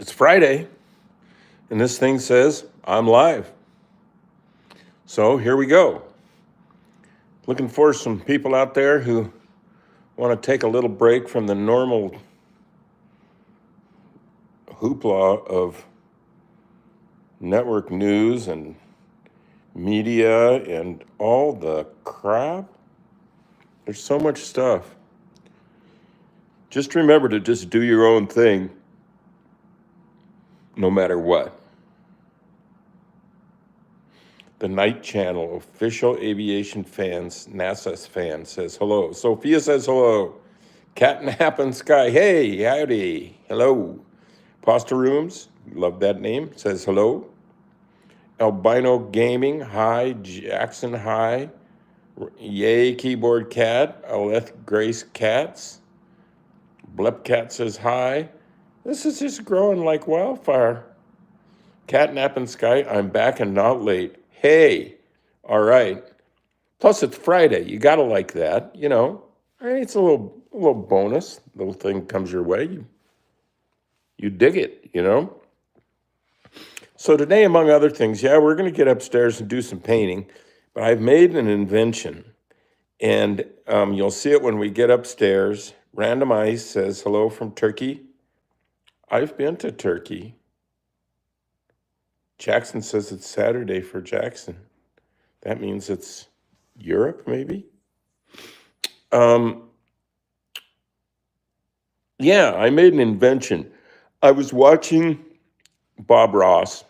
It's Friday, and this thing says I'm live. So here we go. Looking for some people out there who want to take a little break from the normal hoopla of network news and media and all the crap. There's so much stuff. Just remember to just do your own thing no matter what. The Night Channel official aviation fans, NASA's fan, says hello. Sophia says hello. Catnap and Sky, hey, howdy, hello. Pasta Rooms, love that name, says hello. Albino Gaming, hi. Jackson, hi. Yay, Keyboard Cat. Aleth Grace Cats. Blepcat says hi. This is just growing like wildfire. Catnap and Sky, I'm back and not late. Hey, all right. Plus, it's Friday. You gotta like that, you know. It's a little bonus. Little thing comes your way. You dig it, you know. So today, among other things, we're gonna get upstairs and do some painting. But I've made an invention, and you'll see it when we get upstairs. Random Ice says hello from Turkey. I've been to Turkey. Jackson says it's Saturday for Jackson. That means it's Europe, maybe? I made an invention. I was watching Bob Ross,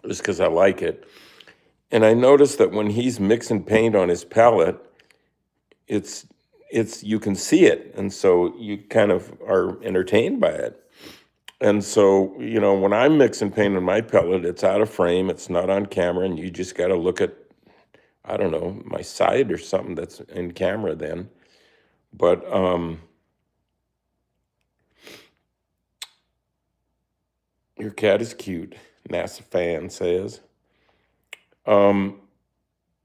just because I like it, and I noticed that when he's mixing paint on his palette, it's you can see it, and so you kind of are entertained by it. And so, when I'm mixing paint on my palette, it's out of frame, it's not on camera, and you just got to look at, I don't know, my side or something that's in camera then. But your cat is cute, NASA fan says.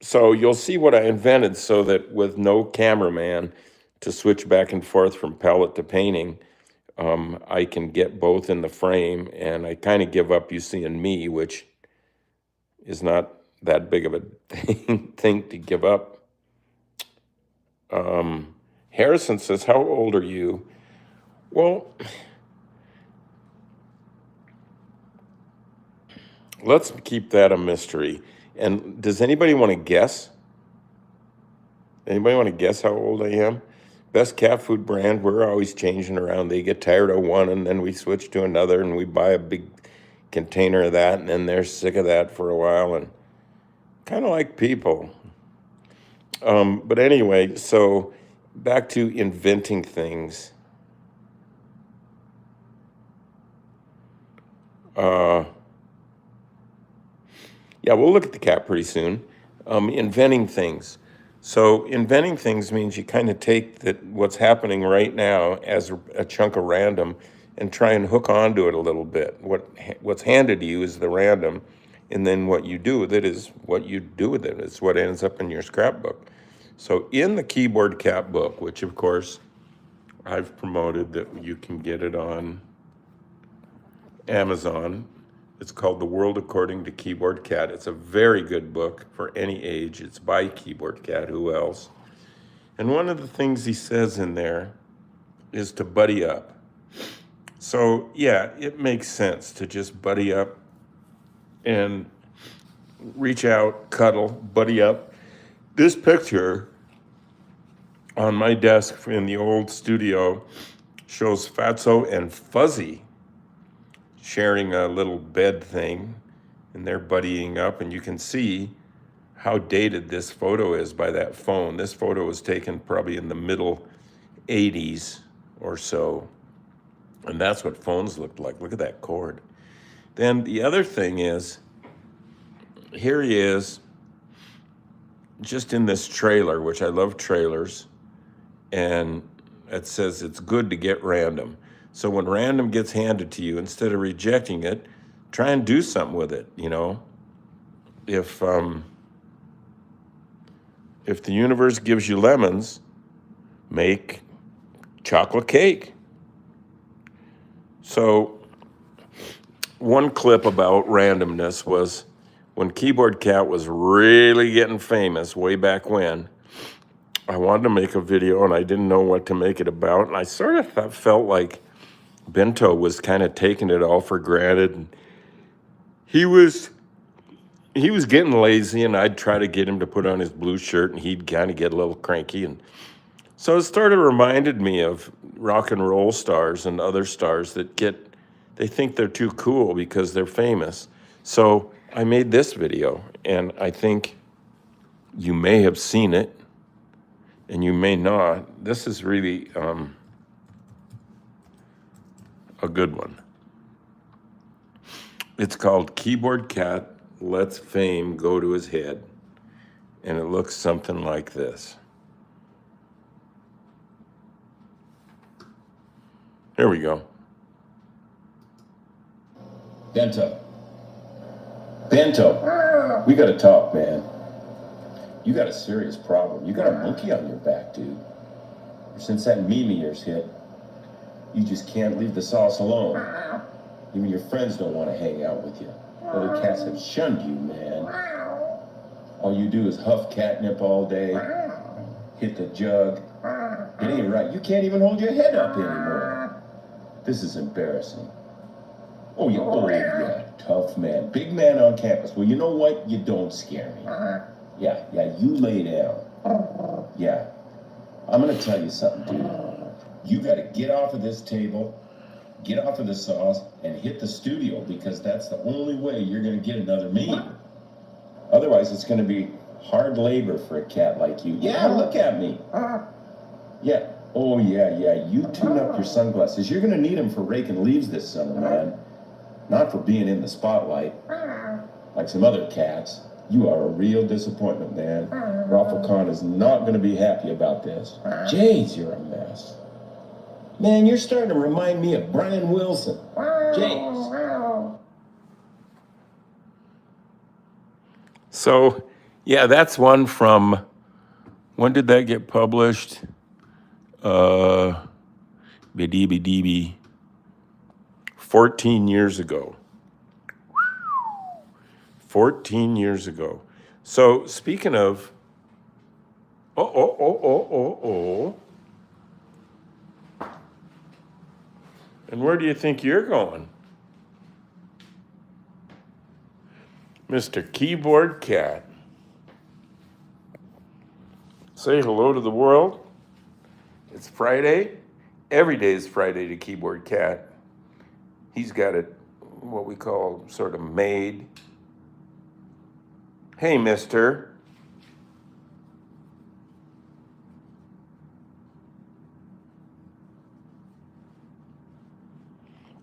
So you'll see what I invented so that with no cameraman to switch back and forth from palette to painting, I can get both in the frame, and I kind of give up you seeing me, which is not that big of a thing to give up. Harrison says, how old are you? Well, let's keep that a mystery. And does anybody want to guess? Anybody want to guess how old I am? Best cat food brand, we're always changing around. They get tired of one, and then we switch to another, and we buy a big container of that, and then they're sick of that for a while, and kind of like people. But anyway, so back to inventing things. We'll look at the cat pretty soon. Inventing things. So inventing things means you kind of take what's happening right now as a chunk of random and try and hook onto it a little bit. What's handed to you is the random, and then what you do with it is what you do with it. It's what ends up in your scrapbook. So in the Keyboard Cat book, which of course I've promoted that you can get it on Amazon, it's called The World According to Keyboard Cat. It's a very good book for any age. It's by Keyboard Cat. Who else? And one of the things he says in there is to buddy up. So, it makes sense to just buddy up and reach out, cuddle, buddy up. This picture on my desk in the old studio shows Fatso and Fuzzy sharing a little bed thing, and they're buddying up, and you can see how dated this photo is by that phone. This photo was taken probably in the middle 80s or so, and that's what phones looked like. Look at that cord. Then the other thing is, here he is, just in this trailer, which I love trailers, and it says it's good to get random. So when random gets handed to you, instead of rejecting it, try and do something with it, If the universe gives you lemons, make chocolate cake. So one clip about randomness was when Keyboard Cat was really getting famous way back when. I wanted to make a video and I didn't know what to make it about. And I sort of felt like Bento was kind of taking it all for granted. And he was getting lazy, and I'd try to get him to put on his blue shirt, and he'd kind of get a little cranky. And so it sort of reminded me of rock and roll stars and other stars that they think they're too cool because they're famous. So I made this video, and I think you may have seen it, and you may not. This is really a good one. It's called Keyboard Cat Lets Fame Go to His Head, and it looks something like this. Here we go. Bento, we gotta talk, man. You got a serious problem. You got a monkey on your back, dude. Since that meme of yours hit, you just can't leave the sauce alone. Even your friends don't want to hang out with you. Other cats have shunned you, man. All you do is huff catnip all day, hit the jug. It ain't right. You can't even hold your head up anymore. This is embarrassing. Oh, yeah, tough man. Big man on campus. Well, you know what? You don't scare me. Yeah, you lay down. Yeah, I'm gonna tell you something, dude. You gotta get off of this table, get off of the sauce, and hit the studio, because that's the only way you're gonna get another meme. Otherwise, it's gonna be hard labor for a cat like you. Yeah, look at me. Yeah. Oh, yeah. You tune up your sunglasses. You're gonna need them for raking leaves this summer, man. Not for being in the spotlight like some other cats. You are a real disappointment, man. Raffle Khan is not going to be happy about this. Jays, you're a mess. Man, you're starting to remind me of Brian Wilson. Jays. So, yeah, that's one from, when did that get published? BDB, 14 years ago. 14 years ago. So speaking of, and where do you think you're going? Mr. Keyboard Cat. Say hello to the world. It's Friday. Every day is Friday to Keyboard Cat. He's got it, what we call sort of made. Hey, mister.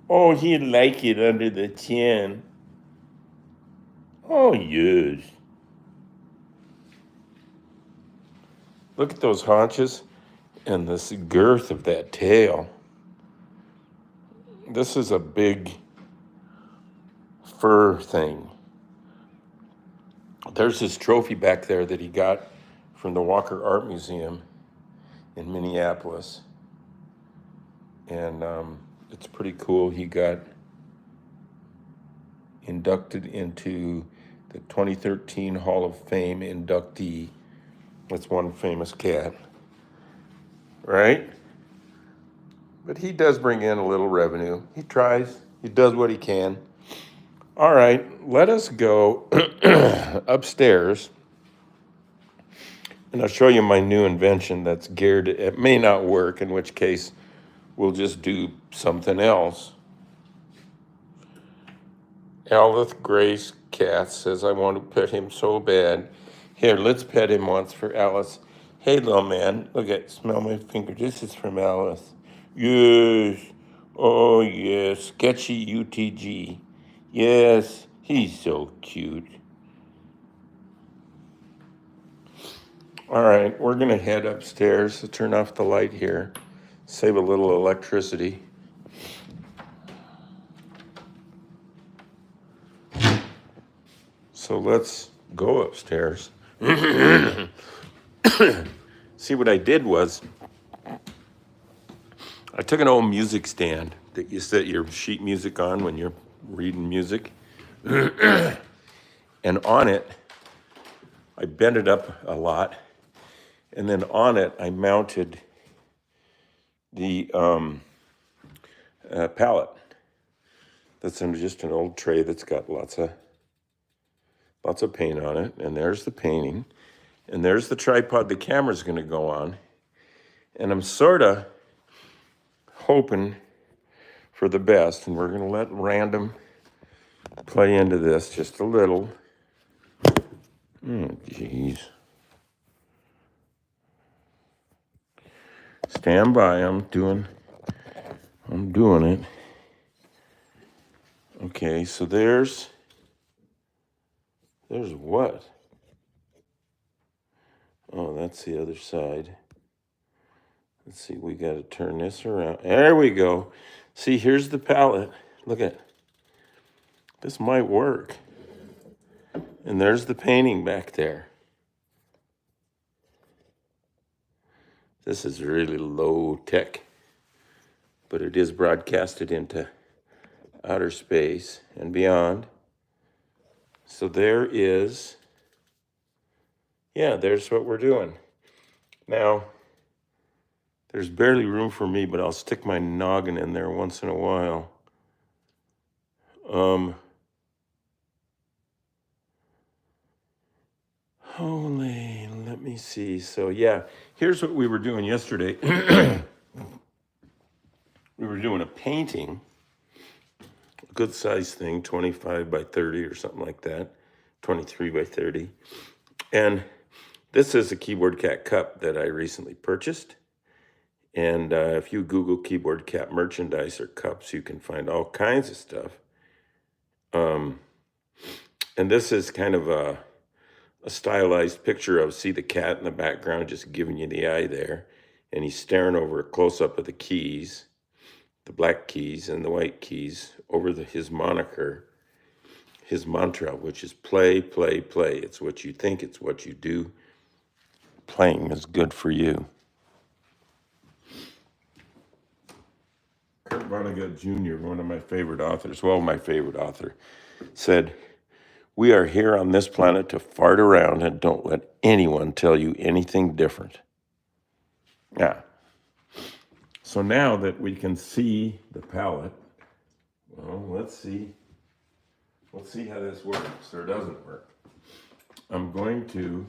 Oh, he'd like it under the chin. Oh, yes. Look at those haunches and this girth of that tail. This is a big fur thing. There's his trophy back there that he got from the Walker Art Museum in Minneapolis. And it's pretty cool. He got inducted into the 2013 Hall of Fame inductee. That's one famous cat, right? But he does bring in a little revenue. He tries. He does what he can. All right, let us go upstairs, and I'll show you my new invention that's geared. It may not work, in which case we'll just do something else. Alith Grace Cat says, I want to pet him so bad. Here, let's pet him once for Alice. Hey, little man, look at, smell my finger. This is from Alice. Yes. Oh, yes. Sketchy UTG. Yes, he's so cute. All right, we're going to head upstairs to turn off the light here, save a little electricity. So let's go upstairs. See, what I did was I took an old music stand that you set your sheet music on when you're reading music. And on it, I bent it up a lot. And then on it, I mounted the palette. That's in just an old tray that's got lots of paint on it. And there's the painting. And there's the tripod the camera's going to go on. And I'm sort of hoping for the best. And we're going to let random play into this just a little. Oh, geez. Stand by. I'm doing it. Okay, so there's what? Oh, that's the other side. Let's see, we got to turn this around. There we go. See, here's the palette. Look at this, might work. And there's the painting back there. This is really low tech, but it is broadcasted into outer space and beyond. So there's what we're doing. Now, there's barely room for me, but I'll stick my noggin in there once in a while. Holy, let me see. So yeah, here's what we were doing yesterday. We were doing a painting, a good size thing, 25 by 30 or something like that, 23 by 30. And this is a Keyboard Cat cup that I recently purchased. And if you Google Keyboard Cat merchandise or cups, you can find all kinds of stuff. And this is kind of a stylized picture of, see the cat in the background just giving you the eye there. And he's staring over a close-up of the keys, the black keys and the white keys, over his moniker, his mantra, which is play, play, play. It's what you think, it's what you do. Playing is good for you. Kurt Vonnegut Jr., one of my favorite authors, my favorite author, said, "We are here on this planet to fart around, and don't let anyone tell you anything different." Yeah. So now that we can see the palette, well, let's see how this works or doesn't work. I'm going to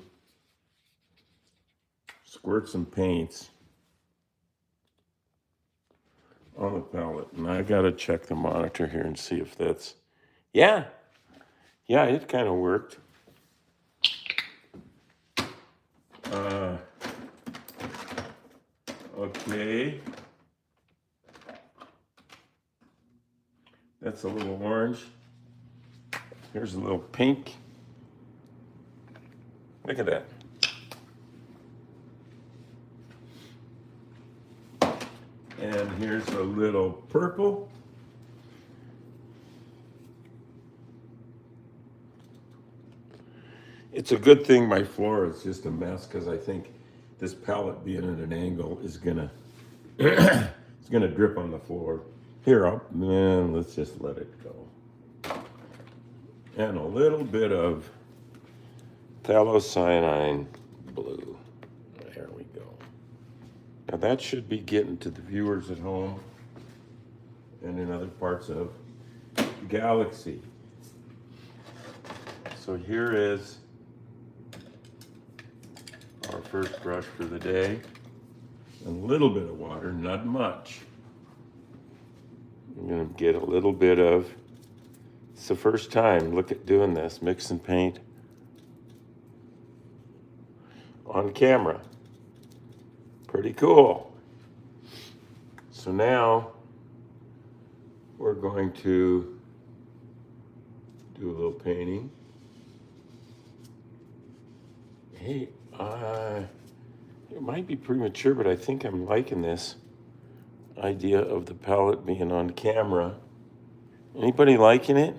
squirt some paints on the palette, and I got to check the monitor here and see if that's, yeah, it kind of worked. Okay. That's a little orange. Here's a little pink. Look at that. And here's a little purple. It's a good thing my floor is just a mess, because I think this palette being at an angle is gonna it's gonna drip on the floor. Here, let's just let it go. And a little bit of phthalocyanine blue. There we go. Now that should be getting to the viewers at home and in other parts of the galaxy. So here is our first brush for the day. A little bit of water, not much. I'm gonna get a little bit of, it's the first time, look at doing this, mix and paint on camera. Pretty cool. So now we're going to do a little painting. Hey, it might be premature, but I think I'm liking this idea of the palette being on camera. Anybody liking it?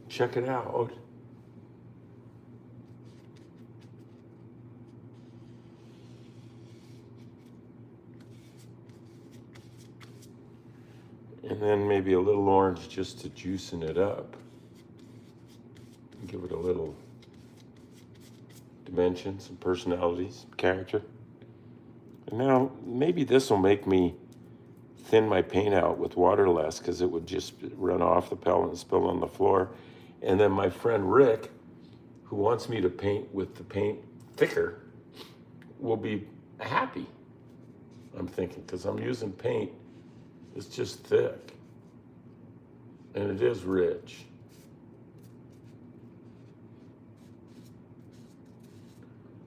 Check it out. And then maybe a little orange just to juicing it up. Give it a little dimension, some personality, some character. And now maybe this will make me thin my paint out with water less, because it would just run off the palette and spill on the floor. And then my friend Rick, who wants me to paint with the paint thicker, will be happy, I'm thinking, because I'm using paint that's just thick. And it is rich.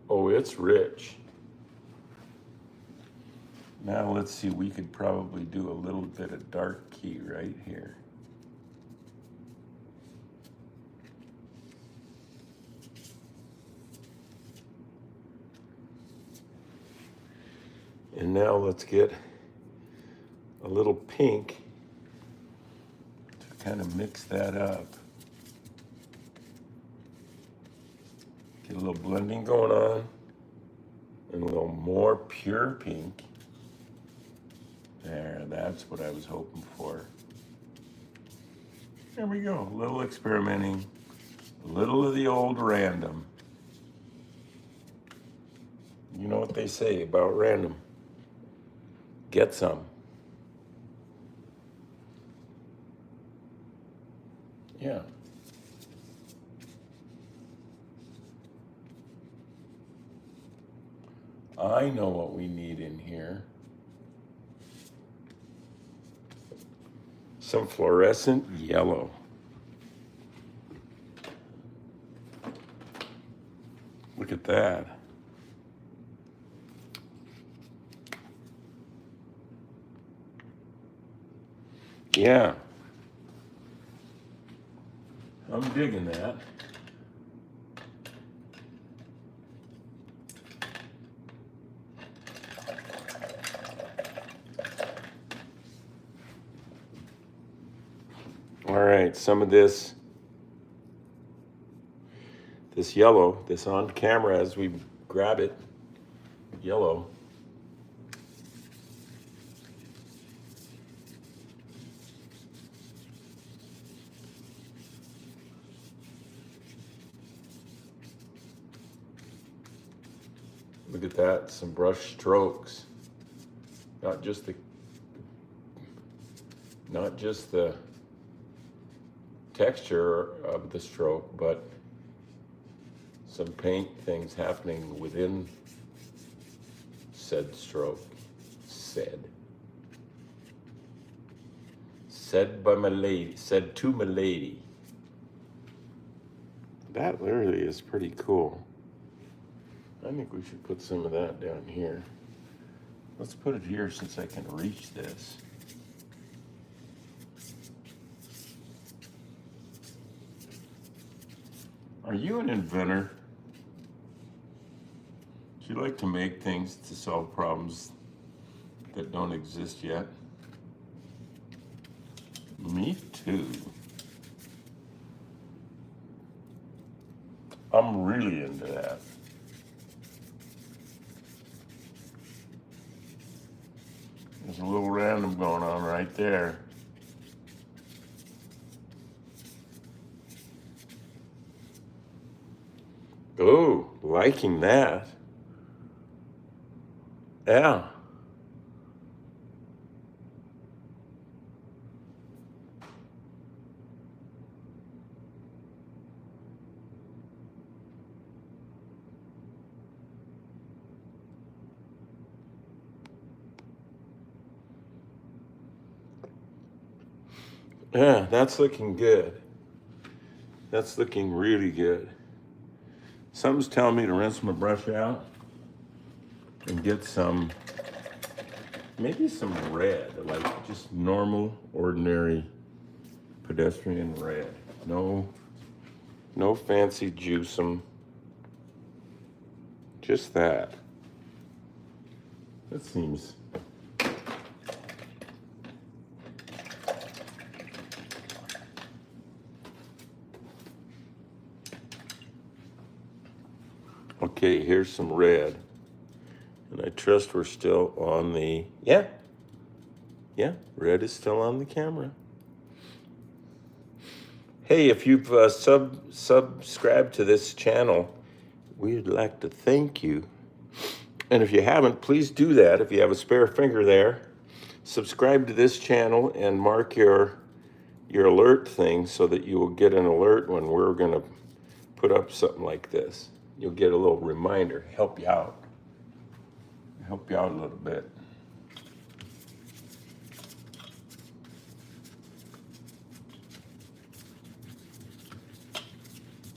Oh, it's rich. Now let's see, we could probably do a little bit of dark key right here. And now let's get a little pink to kind of mix that up. Get a little blending going on, and a little more pure pink. There, that's what I was hoping for. There we go, a little experimenting, a little of the old random. You know what they say about random? Get some. Yeah. I know what we need in here. Some fluorescent yellow. Look at that. Yeah. I'm digging that. All right, some of this yellow, this on camera as we grab it, yellow. Look at that, some brush strokes. Not just the texture of the stroke, but some paint things happening within said stroke. Said by my lady, said to my lady. That literally is pretty cool. I think we should put some of that down here. Let's put it here since I can reach this. Are you an inventor? Do you like to make things to solve problems that don't exist yet? Me too. I'm really into that. There's a little random going on right there. Oh, liking that. Yeah. Yeah, that's looking good. That's looking really good. Something's telling me to rinse my brush out and get some, maybe some red, like just normal, ordinary pedestrian red. No fancy juiceum. Just that. That seems. Okay, here's some red. And I trust we're still on the, yeah, Yeah, red is still on the camera. Hey, if you've subscribed to this channel, we'd like to thank you. And if you haven't, please do that. If you have a spare finger there, subscribe to this channel and mark your alert thing so that you will get an alert when we're going to put up something like this. You'll get a little reminder, help you out a little bit.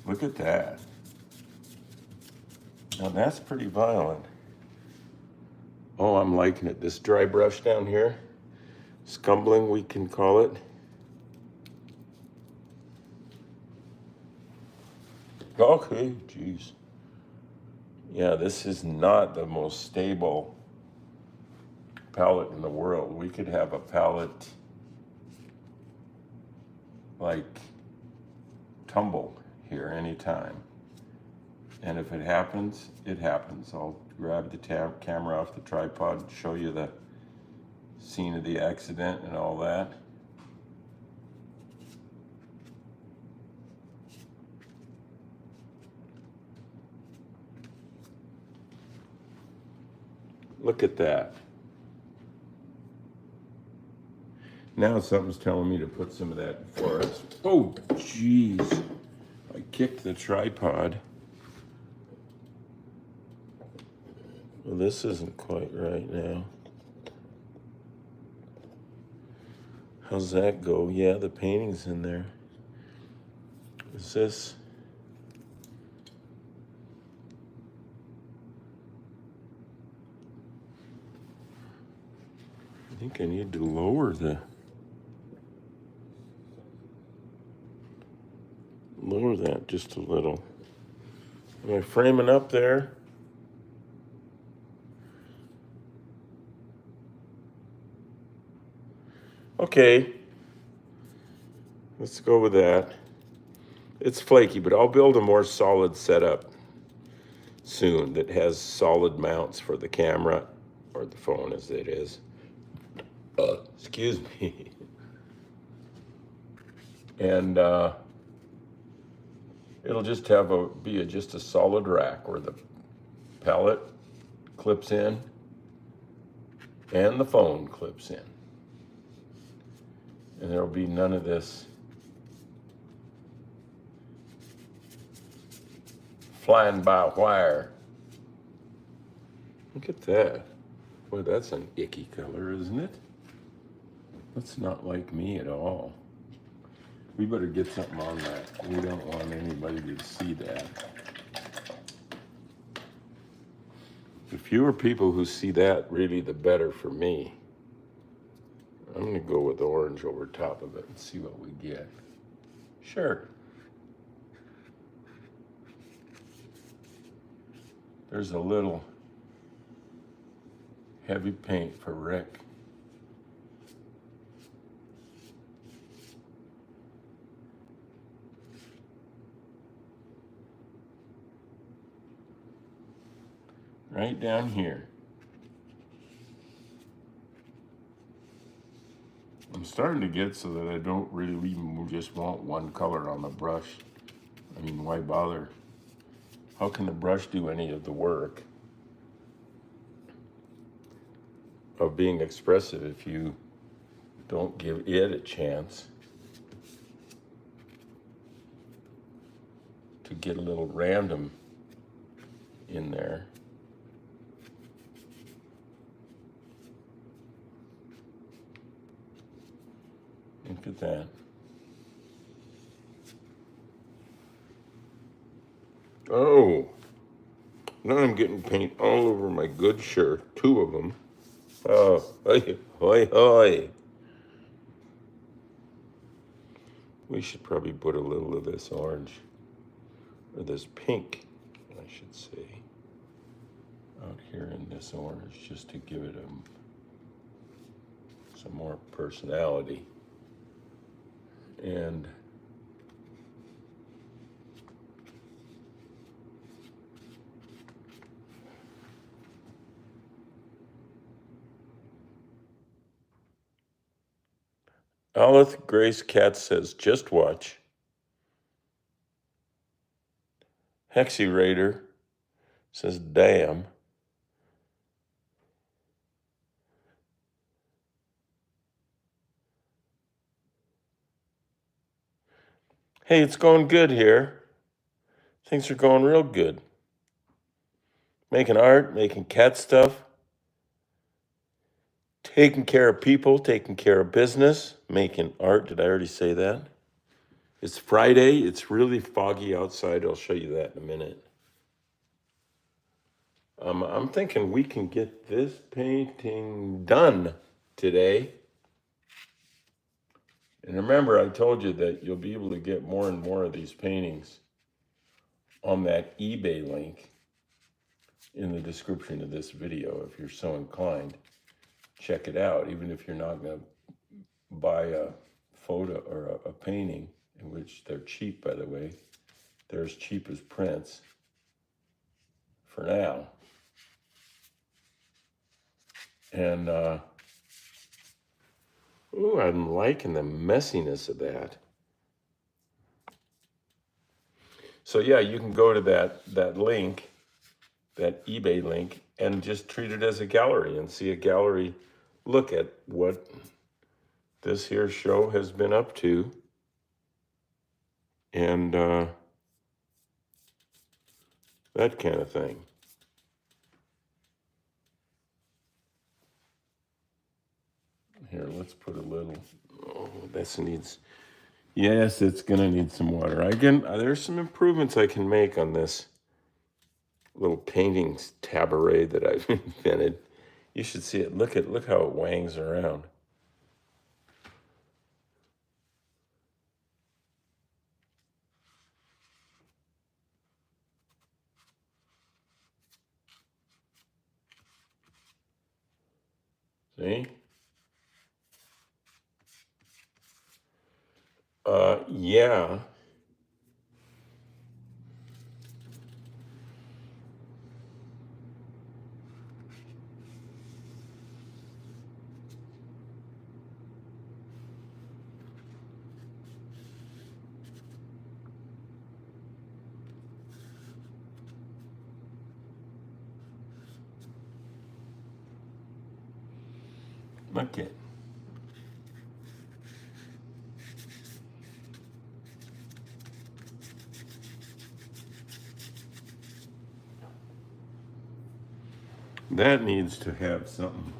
Look at that. Now that's pretty violent. Oh, I'm liking it. This dry brush down here, scumbling we can call it. Okay, geez. Yeah, this is not the most stable palette in the world. We could have a palette like tumble here anytime. And if it happens, it happens. I'll grab the camera off the tripod, show you the scene of the accident and all that. Look at that. Now something's telling me to put some of that forest. Oh, jeez. I kicked the tripod. Well, this isn't quite right now. How's that go? Yeah, the painting's in there. Is this? I think I need to lower that just a little. Am I framing up there? Okay, let's go with that. It's flaky, but I'll build a more solid setup soon that has solid mounts for the camera, or the phone as it is. Excuse me. And it'll just have just a solid rack where the palette clips in and the phone clips in. And there'll be none of this flying by wire. Look at that. Boy, that's an icky color, isn't it? That's not like me at all. We better get something on that. We don't want anybody to see that. The fewer people who see that, really, the better for me. I'm going to go with orange over top of it and see what we get. Sure. There's a little heavy paint for Rick. Right down here. I'm starting to get so that I don't really even just want one color on the brush. I mean, why bother? How can the brush do any of the work of being expressive if you don't give it a chance to get a little random in there? Look at that. Oh, now I'm getting paint all over my good shirt, 2 of them. Oh, hoi, hoi, hoi. We should probably put a little of this orange, or this pink, I should say, out here in this orange, just to give it some more personality. And Olive Grace Cat says, just watch. Hexy Raider says, damn. Hey, it's going good here. Things are going real good. Making art, making cat stuff, taking care of people, taking care of business, making art. Did I already say that? It's Friday. It's really foggy outside. I'll show you that in a minute. I'm thinking we can get this painting done today. And remember, I told you that you'll be able to get more and more of these paintings on that eBay link in the description of this video. If you're so inclined, check it out. Even if you're not going to buy a photo or a painting, in which they're cheap, by the way. They're as cheap as prints for now. And, ooh, I'm liking the messiness of that. So yeah, you can go to that link, that eBay link, and just treat it as a gallery and see a gallery look at what this here show has been up to. And that kind of thing. Here, let's put a little, oh, this needs, yes, it's gonna need some water. There's some improvements I can make on this little paintings tabaret that I've invented. You should see it. Look how it wangs around. See? Yeah. Okay. That needs to have something.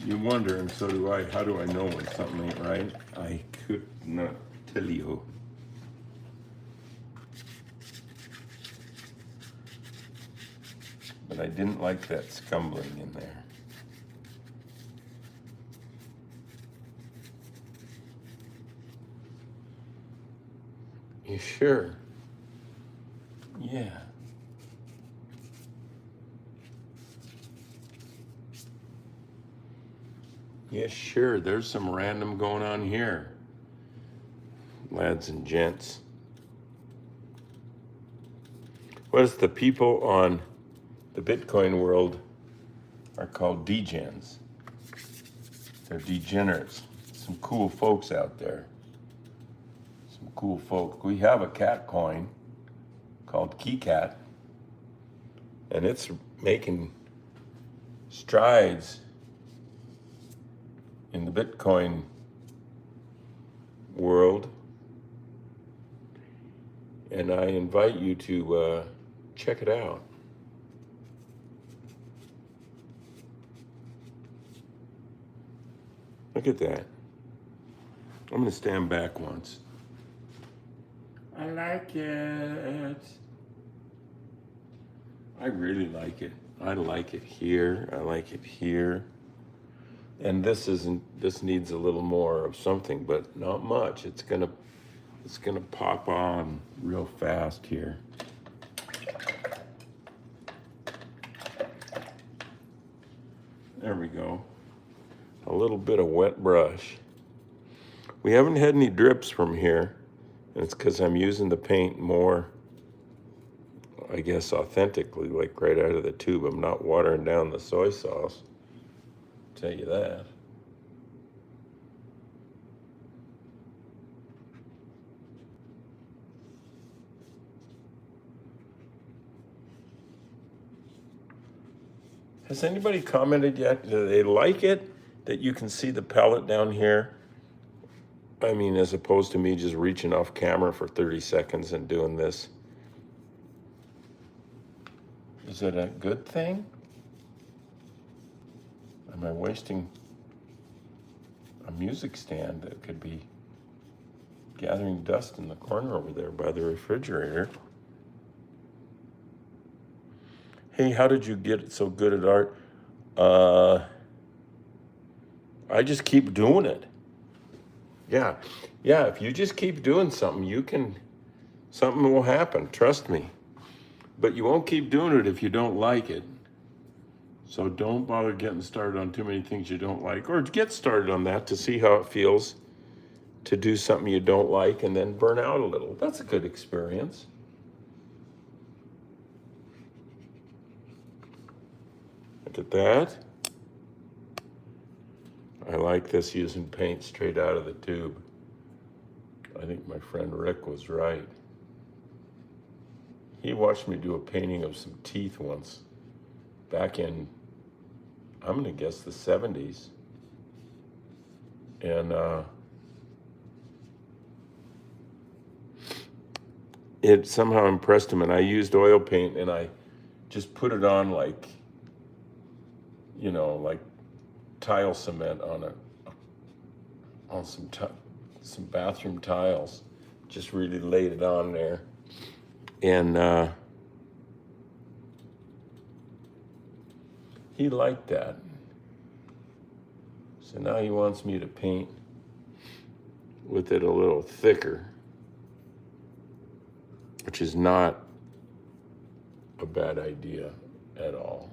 You wonder, and so do I, how do I know when something ain't right? I could not tell you. But I didn't like that scumbling in there. You sure? Yeah. Yeah, sure. There's some random going on here, lads and gents. What is the people on the Bitcoin world are called degens. They're degenerates. Some cool folks out there. Some cool folk. We have a cat coin called KeyCat, and it's making strides in the Bitcoin world. And I invite you to check it out. Look at that. I'm going to stand back once. I like it. I really like it. I like it here. I like it here. And this needs a little more of something, but not much. It's gonna pop on real fast here. There we go. A little bit of wet brush. We haven't had any drips from here, and it's because I'm using the paint more, I guess, authentically, like right out of the tube. I'm not watering down the soy sauce. I'll tell you that. Has anybody commented yet? Do they like it that you can see the palette down here? I mean, as opposed to me just reaching off camera for 30 seconds and doing this. Is it a good thing? Am I wasting a music stand that could be gathering dust in the corner over there by the refrigerator? Hey, how did you get so good at art? I just keep doing it. Yeah, if you just keep doing something, something will happen, trust me. But you won't keep doing it if you don't like it. So don't bother getting started on too many things you don't like, or get started on that to see how it feels to do something you don't like and then burn out a little. That's a good experience. Look at that. I like this, using paint straight out of the tube. I think my friend Rick was right. He watched me do a painting of some teeth once, back in, I'm gonna guess, the 70s. And it somehow impressed him, and I used oil paint, and I just put it on like, like tile cement on some bathroom tiles. Just really laid it on there, and he liked that. So now he wants me to paint with it a little thicker, which is not a bad idea at all.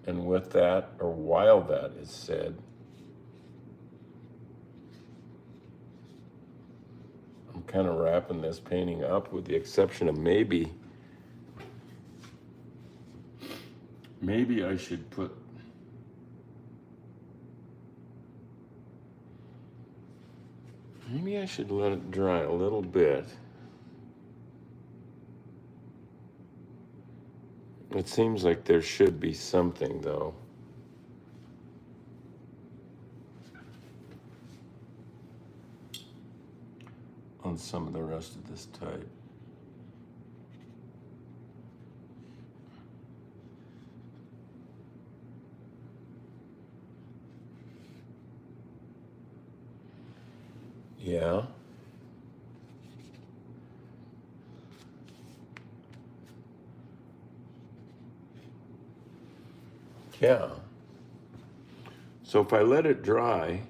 And with that, or while that is said, I'm kind of wrapping this painting up, with the exception of maybe I should put maybe I should let it dry a little bit. It seems like there should be something, though. On some of the rest of this type. Yeah. Yeah. So if I let it dry,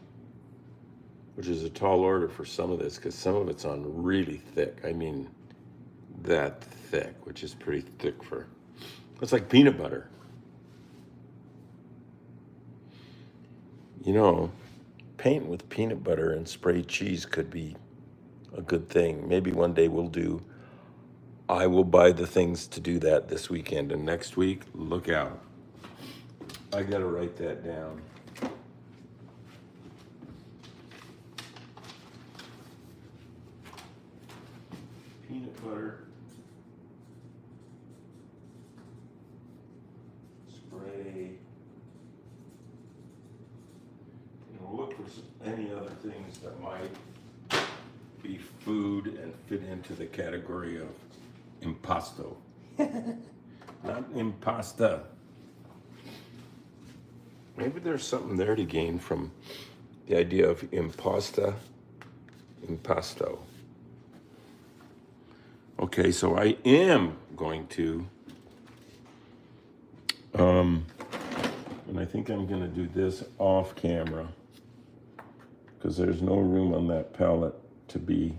which is a tall order for some of this, because some of it's on really thick. I mean, that thick, which is pretty thick it's like peanut butter. Paint with peanut butter and spray cheese could be a good thing. Maybe one day I will buy the things to do that this weekend, and next week, look out. I gotta write that down. Peanut butter, spray, look for any other things that might be food and fit into the category of impasto. Not impasta. Maybe there's something there to gain from the idea of impasto. Okay, so I am going to, and I think I'm going to do this off camera, because there's no room on that palette to be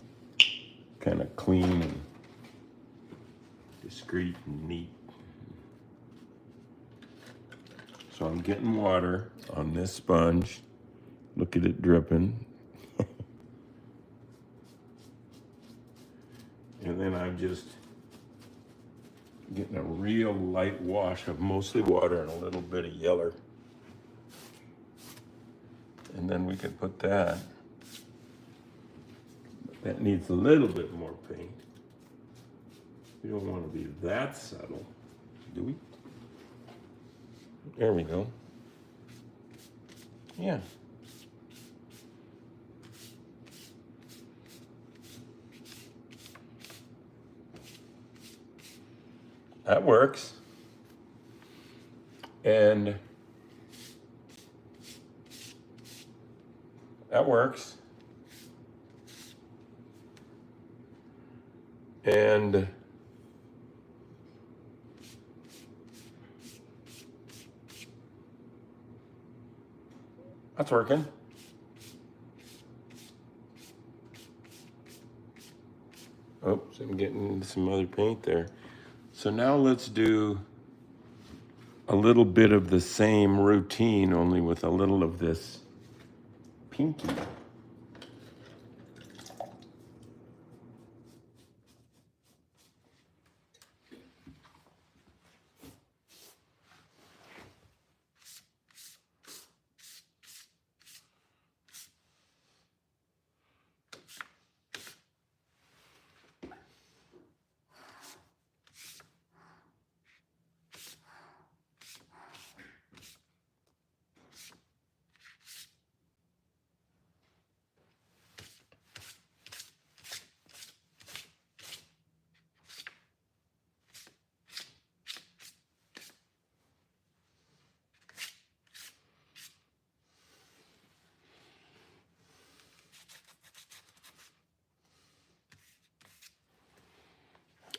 kind of clean and discreet and neat. So I'm getting water on this sponge. Look at it dripping. And then I'm just getting a real light wash of mostly water and a little bit of yeller. And then we could put that. That needs a little bit more paint. You don't want to be that subtle. Do we? There we go. Yeah. That works. And that works. And that's working. Oops, I'm getting into some other paint there. So now let's do a little bit of the same routine, only with a little of this pinky.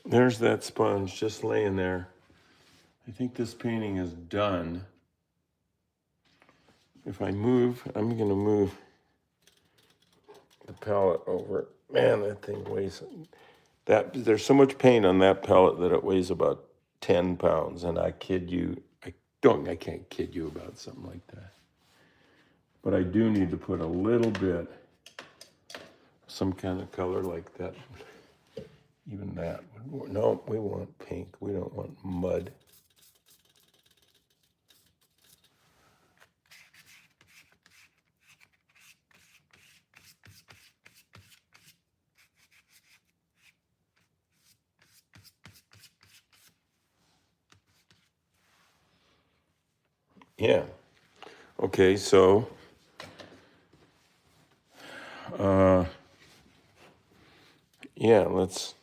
There's that sponge just laying there. I think this painting is done. If I move, I'm gonna move the palette over. Man, that thing weighs, there's so much paint on that palette that it weighs about 10 pounds. And I kid you, I can't kid you about something like that. But I do need to put a little bit, some kind of color like that. Even that. No, we want pink. We don't want mud. Yeah. Okay, so yeah, let's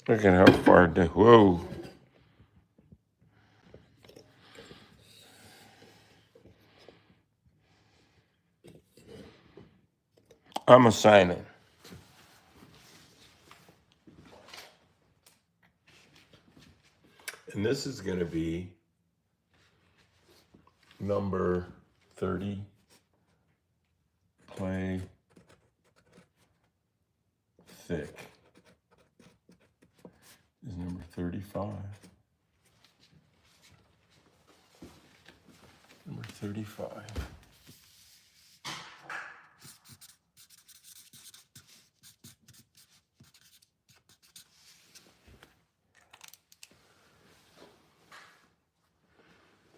look at how far down. Whoa. I'm assigning. And this is going to be number 30. Play thick is number 35. Number 35.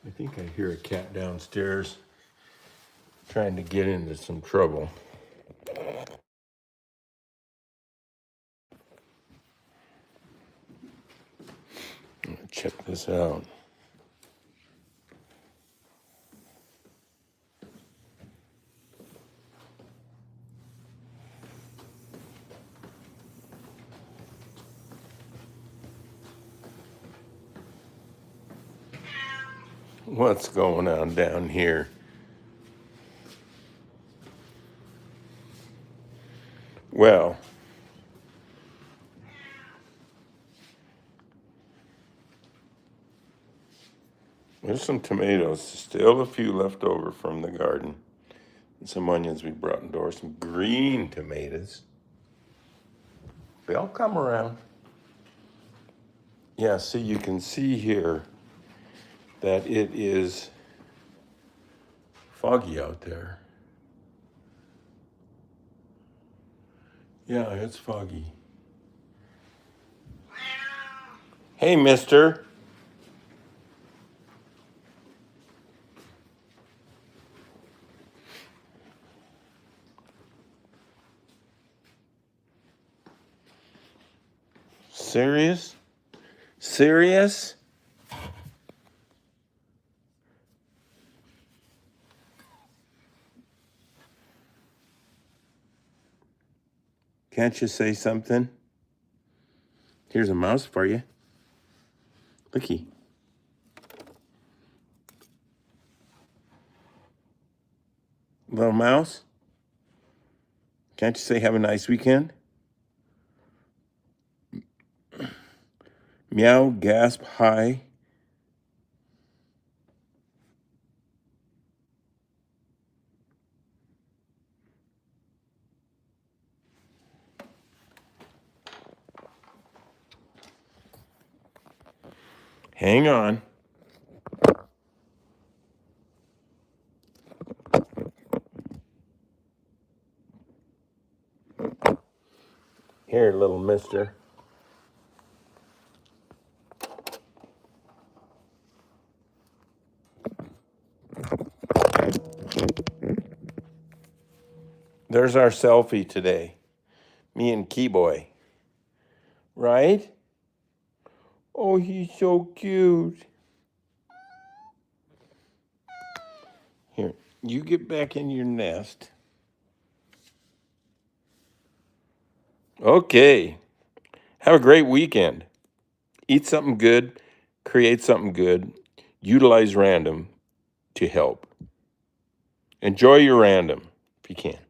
I think I hear a cat downstairs trying to get into some trouble. Check this out. What's going on down here? Well, there's some tomatoes, still a few left over from the garden. And some onions we brought indoors, some green tomatoes. They'll come around. Yeah, see, you can see here that it is foggy out there. Yeah, it's foggy. Hey, mister. Serious? Can't you say something? Here's a mouse for you. Looky. Little mouse? Can't you say have a nice weekend? Meow, gasp, hi. Hang on. Here, little mister. There's our selfie today. Me and Keyboy. Right? Oh, he's so cute. Here, you get back in your nest. Okay. Have a great weekend. Eat something good, create something good, utilize random to help. Enjoy your random if you can.